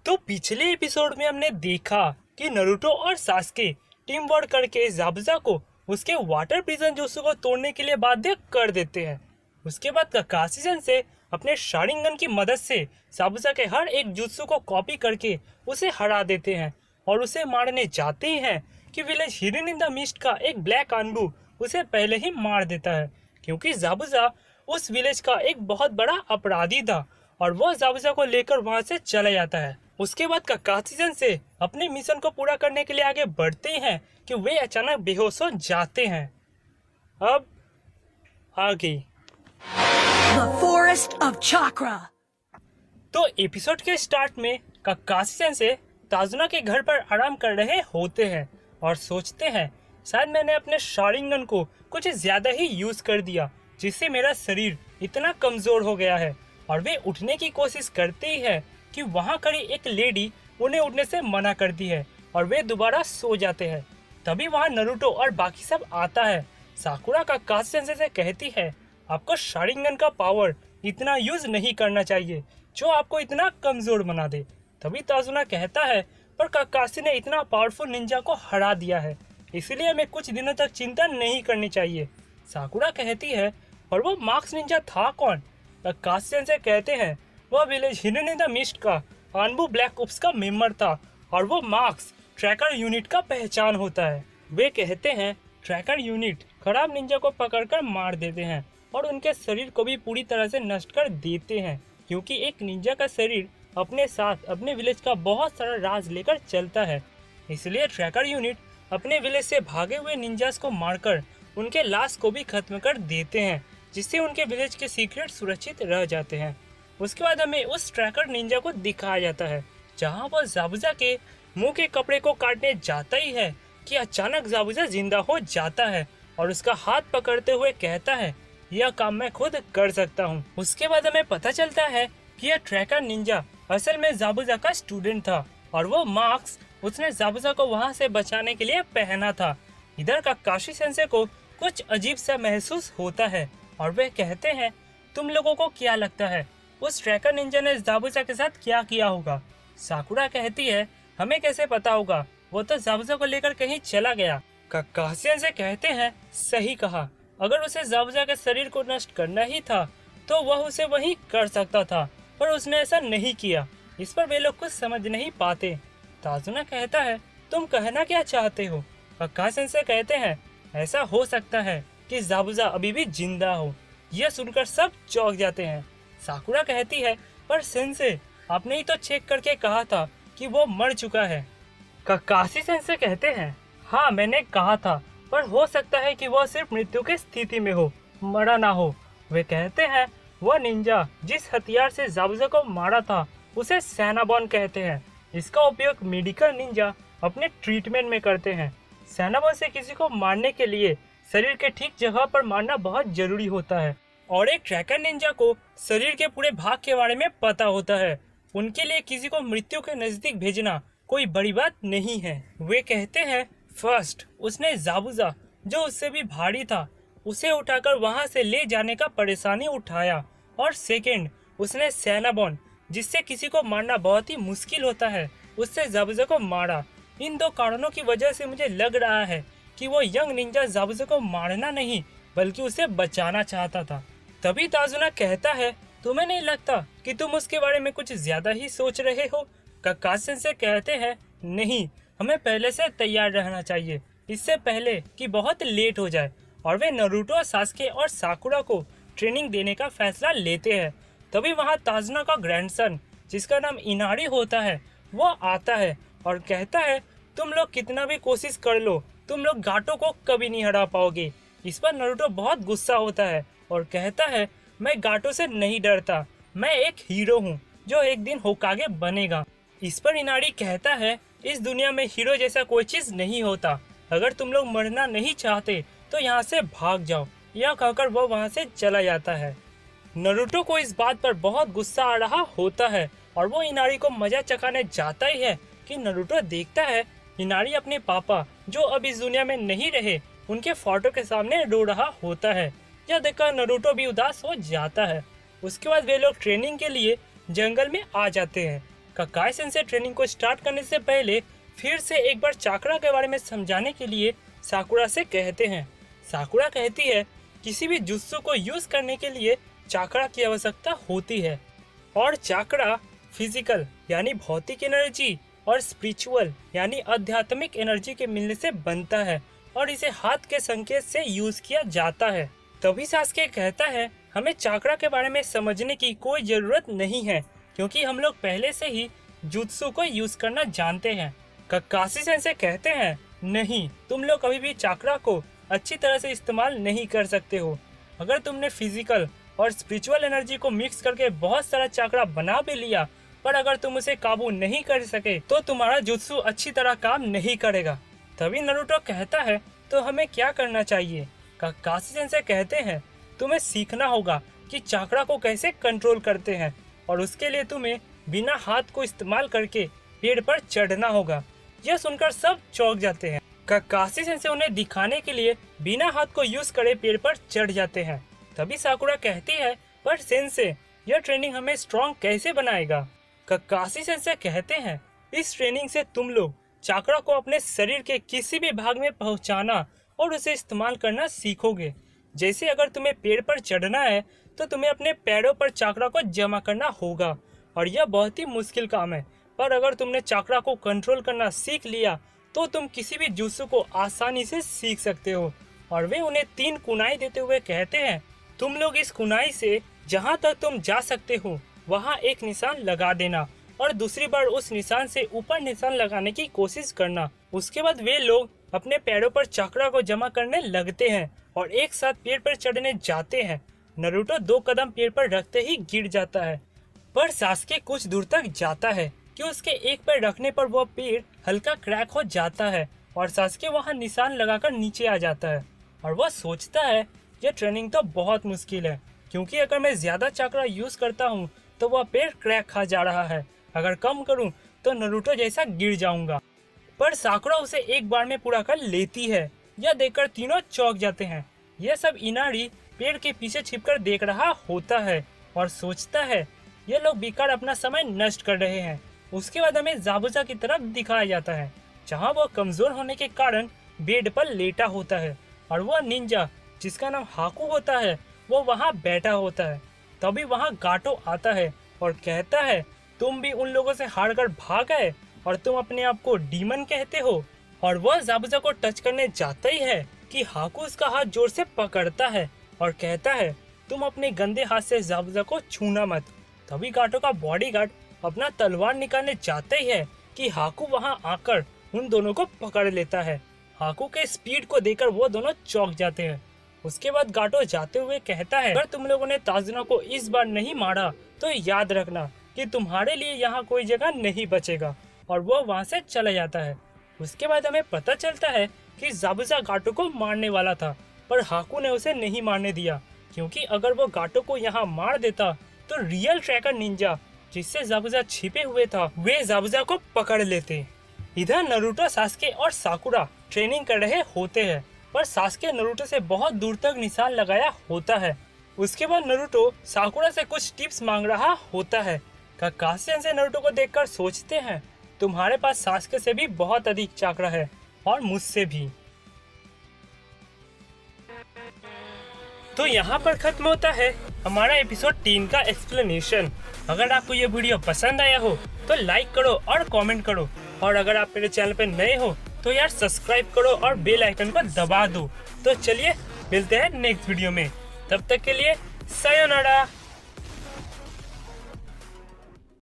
तो पिछले एपिसोड में हमने देखा कि नारुतो और सास्के टीम वर्क करके ज़ाबुज़ा को उसके वाटर प्रिजन jutsu को तोड़ने के लिए बाध्य कर देते हैं। उसके बाद काकाशी सेंसेई अपने शारिंगन की मदद से ज़ाबुज़ा के हर एक jutsu को कॉपी करके उसे हरा देते हैं और उसे मारने जाते ही हैं कि village hidden in the mist का एक ब्लैक अनबू उसे पहले ही मार देता है, क्योंकि ज़ाबुज़ा उस विलेज का एक बहुत बड़ा अपराधी था और वह ज़ाबुज़ा को लेकर वहां से चला जाता है। उसके बाद काकाशी सेंसेई अपने मिशन को पूरा करने के लिए आगे बढ़ते हैं कि वे अचानक बेहोश हो जाते हैं। अब आगे The Forest of Chakra. तो एपिसोड के स्टार्ट में काकाशी सेंसेई ताजुना के घर पर आराम कर रहे होते हैं और सोचते हैं शायद मैंने अपने शारिंगन को कुछ ज्यादा ही यूज कर दिया, जिससे मेरा शरीर इतना कमजोर हो गया है। और वे उठने की कोशिश करते ही है कि वहाँ खड़ी एक लेडी उन्हें उठने से मना करती है और वे दोबारा सो जाते हैं। तभी वहाँ नारुतो और बाकी सब आता है। साकुरा काकाशी सेंसेई से कहती है आपको शारिंगन का पावर इतना यूज नहीं करना चाहिए जो आपको इतना कमजोर बना दे। तभी ताजुना कहता है पर काकाशी ने इतना पावरफुल निंजा को हरा दिया है, इसलिए हमें कुछ दिनों तक चिंता नहीं करनी चाहिए। साकुरा कहती है और वो मार्क्स निंजा था कौन? काकाशी सेंसेई कहते हैं वह village hidden in the mist का अनबू ब्लैक ओप्स का मेंबर था और वो मार्क्स ट्रैकर यूनिट का पहचान होता है। वे कहते हैं ट्रैकर यूनिट खराब निंजा को पकड़कर मार देते हैं और उनके शरीर को भी पूरी तरह से नष्ट कर देते हैं, क्योंकि एक निंजा का शरीर अपने साथ अपने विलेज का बहुत सारा राज लेकर चलता है। इसलिए ट्रैकर यूनिट अपने विलेज से भागे हुए निंजास को मारकर उनके लाश को भी खत्म कर देते हैं, जिससे उनके विलेज के सीक्रेट सुरक्षित रह जाते हैं। उसके बाद हमें उस ट्रैकर निंजा को दिखाया जाता है जहां वो ज़ाबुज़ा के मुंह के कपड़े को काटने जाता ही है कि अचानक ज़ाबुज़ा जिंदा हो जाता है और उसका हाथ पकड़ते हुए कहता है यह काम मैं खुद कर सकता हूँ। उसके बाद हमें पता चलता है कि यह ट्रैकर निंजा असल में ज़ाबुज़ा का स्टूडेंट था और वो मार्क्स उसने ज़ाबुज़ा को वहाँ से बचाने के लिए पहना था। इधर काकाशी सेंसेई को कुछ अजीब सा महसूस होता है और वे कहते हैं तुम लोगों को क्या लगता है उस ट्रैकर निंजा ने ज़ाबुज़ा के साथ क्या किया होगा? साकुरा कहती है हमें कैसे पता होगा, वो तो ज़ाबुज़ा को लेकर कहीं चला गया। काकाशी सेंसेई कहते हैं सही कहा, अगर उसे ज़ाबुज़ा के शरीर को नष्ट करना ही था तो वह उसे वहीं कर सकता था, पर उसने ऐसा नहीं किया। इस पर वे लोग कुछ समझ नहीं पाते। ताजुना कहता है तुम कहना क्या चाहते हो? काकाशी सेंसेई कहते हैं ऐसा हो सकता है कि ज़ाबुज़ा अभी भी जिंदा हो। यह सुनकर सब चौंक जाते हैं। साकुरा कहती है पर सेंसेई आपने ही तो चेक करके कहा था कि वो मर चुका है। काकाशी सेंसेई कहते हैं हाँ मैंने कहा था, पर हो सकता है कि वह सिर्फ मृत्यु की स्थिति में हो, मरा ना हो। वे कहते हैं वह निंजा जिस हथियार से ज़ाबुज़ा को मारा था उसे सैनाबॉन कहते हैं। इसका उपयोग मेडिकल निंजा अपने ट्रीटमेंट में करते हैं। सैनाबॉन से किसी को मारने के लिए शरीर के ठीक जगह पर मारना बहुत जरूरी होता है और एक ट्रैकर निंजा को शरीर के पूरे भाग के बारे में पता होता है। उनके लिए किसी को मृत्यु के नजदीक भेजना कोई बड़ी बात नहीं है। वे कहते हैं फर्स्ट उसने ज़ाबुज़ा जो उससे भी भारी था उसे उठाकर वहां से ले जाने का परेशानी उठाया, और सेकंड उसने सैनाबॉन जिससे किसी को मारना बहुत ही मुश्किल होता है उससे ज़ाबुज़ा को मारा। इन दो कारणों की वजह से मुझे लग रहा है कि वो यंग निंजा ज़ाबुज़ा को मारना नहीं बल्कि उसे बचाना चाहता था। तभी ताजुना कहता है तुम्हें नहीं लगता कि तुम उसके बारे में कुछ ज्यादा ही सोच रहे हो? काकाशी सेंसेई कहते हैं नहीं, हमें पहले से तैयार रहना चाहिए इससे पहले कि बहुत लेट हो जाए। और वे नारुतो, सास्के और साकुरा को ट्रेनिंग देने का फैसला लेते हैं। तभी वहाँ ताजुना का ग्रैंडसन जिसका नाम इनारी होता है वो आता है और कहता है तुम लोग कितना भी कोशिश कर लो तुम लोग गाटो को कभी नहीं हरा पाओगे। इस पर नारुतो बहुत गुस्सा होता है और कहता है मैं गाटो से नहीं डरता, मैं एक हीरो हूँ जो एक दिन होकागे बनेगा। इस पर इनारी कहता है इस दुनिया में हीरो जैसा कोई चीज नहीं होता, अगर तुम लोग मरना नहीं चाहते तो यहाँ से भाग जाओ। यह कहकर वो वहाँ से चला जाता है। नारुतो को इस बात पर बहुत गुस्सा आ रहा होता है और वो इनारी को मजा चखाने जाता ही है कि नारुतो देखता है इनारी अपने पापा जो अब इस दुनिया में नहीं रहे उनके फोटो के सामने रो रहा होता है। यह देखकर नारुतो भी उदास हो जाता है। उसके बाद वे लोग ट्रेनिंग के लिए जंगल में आ जाते हैं काकाई सेंसे ट्रेनिंग को स्टार्ट करने से पहले फिर से एक बार चाक्रा के बारे में समझाने के लिए साकुरा से कहते हैं। साकुरा कहती है किसी भी जुत्सु को यूज करने के लिए चाक्रा की आवश्यकता होती है और चाक्रा फिजिकल यानी भौतिक एनर्जी और स्पिरिचुअल यानी आध्यात्मिक एनर्जी के मिलने से बनता है और इसे हाथ के संकेत से यूज किया जाता है। तभी सास्के कहता है हमें चाक्रा के बारे में समझने की कोई जरूरत नहीं है क्योंकि हम लोग पहले से ही जुत्सु को यूज करना जानते हैं। काकाशी सेंसे कहते हैं नहीं, तुम लोग कभी भी चाक्रा को अच्छी तरह से इस्तेमाल नहीं कर सकते हो। अगर तुमने फिजिकल और स्पिरिचुअल एनर्जी को मिक्स करके बहुत सारा चाक्रा बना भी लिया पर अगर तुम उसे काबू नहीं कर सके तो तुम्हारा जुत्सु अच्छी तरह काम नहीं करेगा। तभी नारुतो कहता है तो हमें क्या करना चाहिए। काकाशी सेंसे कहते हैं तुम्हें सीखना होगा कि चाक्रा को कैसे कंट्रोल करते हैं और उसके लिए तुम्हें बिना हाथ को इस्तेमाल करके पेड़ पर चढ़ना होगा। यह सुनकर सब चौंक जाते हैं। काकाशी सेंसे उन्हें दिखाने के लिए बिना हाथ को यूज करे पेड़ पर चढ़ जाते हैं। तभी साकुरा कहती है पर सेंसे यह ट्रेनिंग हमें स्ट्रॉन्ग कैसे बनाएगा। काकाशी सेंसे कहते हैं इस ट्रेनिंग से तुम लोग चाक्रा को अपने शरीर के किसी भी भाग में पहुंचाना और उसे इस्तेमाल करना सीखोगे। जैसे अगर तुम्हें पेड़ पर चढ़ना है तो तुम्हें अपने पैरों पर चाक्रा को जमा करना होगा और यह बहुत ही मुश्किल काम है, पर अगर तुमने चाक्रा को कंट्रोल करना सीख लिया तो तुम किसी भी जुत्सु को आसानी से सीख सकते हो। और वे उन्हें 3 कुनाई देते हुए कहते हैं तुम लोग इस कुनाई से जहाँ तक तुम जा सकते हो वहाँ एक निशान लगा देना और दूसरी बार उस निशान से ऊपर निशान लगाने की कोशिश करना। उसके बाद वे लोग अपने पैरों पर चाक्रा को जमा करने लगते हैं और एक साथ पेड़ पर चढ़ने जाते हैं। नारुतो 2 कदम पेड़ पर रखते ही गिर जाता है पर सास्के कुछ दूर तक जाता है कि उसके एक पैर रखने पर वह पेड़ हल्का क्रैक हो जाता है और सास्के वहां निशान लगाकर नीचे आ जाता है और वह सोचता है यह ट्रेनिंग तो बहुत मुश्किल है क्योंकि अगर मैं ज्यादा चाक्रा यूज करता हूँ तो वह पेड़ क्रैक खा जा रहा है, अगर कम करूँ तो नारुतो जैसा गिर जाऊंगा। पर साकुरा उसे एक बार में पूरा कर लेती है। यह देखकर तीनों चौंक जाते हैं। यह सब इनारी पेड़ के पीछे छिपकर देख रहा होता है और सोचता है ये लोग बेकार अपना समय नष्ट कर रहे हैं। उसके बाद हमें जाबुजा की तरफ दिखाया जाता है जहां वह कमजोर होने के कारण बेड पर लेटा होता है और वह निंजा जिसका नाम हाकू होता है वो वहां बैठा होता है। तभी वहां गाटो आता है और कहता है तुम भी उन लोगों से हारकर भाग गए और तुम अपने आप को डीमन कहते हो। और वह जाबुजा को टच करने जाता ही है कि हाकू उसका हाथ जोर से पकड़ता है और कहता है तुम अपने गंदे हाथ से जाबुजा को छूना मत। तभी गाटो का बॉडीगार्ड अपना तलवार निकालने जाते ही है कि हाकू वहां आकर उन दोनों को पकड़ लेता है। हाकू के स्पीड को देखकर वो दोनों चौंक जाते हैं। उसके बाद गाटो जाते हुए कहता है अगर तुम लोगों ने ताजुना को इस बार नहीं मारा तो याद रखना कि तुम्हारे लिए यहाँ कोई जगह नहीं बचेगा और वो वहाँ से चला जाता है। उसके बाद हमें पता चलता है कि जाबुजा गाटो को मारने वाला था पर हाकू ने उसे नहीं मारने दिया क्योंकि अगर वो गाटो को यहाँ मार देता तो रियल ट्रैकर निंजा जिससे जाबुजा छिपे हुए था वे जाबुजा को पकड़ लेते। इधर नारुतो सास्के और साकुरा ट्रेनिंग कर रहे होते हैं पर सास्के नारुतो से बहुत दूर तक निशान लगाया होता है। उसके बाद नारुतो साकुरा से कुछ टिप्स मांग रहा होता है। काकाशी सेंसे नारुतो को देखकर सोचते हैं तुम्हारे पास सास्के से भी बहुत अधिक चाक्रा है और मुझसे भी। तो यहाँ पर खत्म होता है हमारा एपिसोड 3 का एक्सप्लेनेशन। अगर आपको ये वीडियो पसंद आया हो तो लाइक करो और कमेंट करो और अगर आप मेरे चैनल पे नए हो तो यार सब्सक्राइब करो और बेल आइकन को दबा दो। तो चलिए मिलते हैं नेक्स्ट वीडियो में, तब तक के लिए सायोनारा।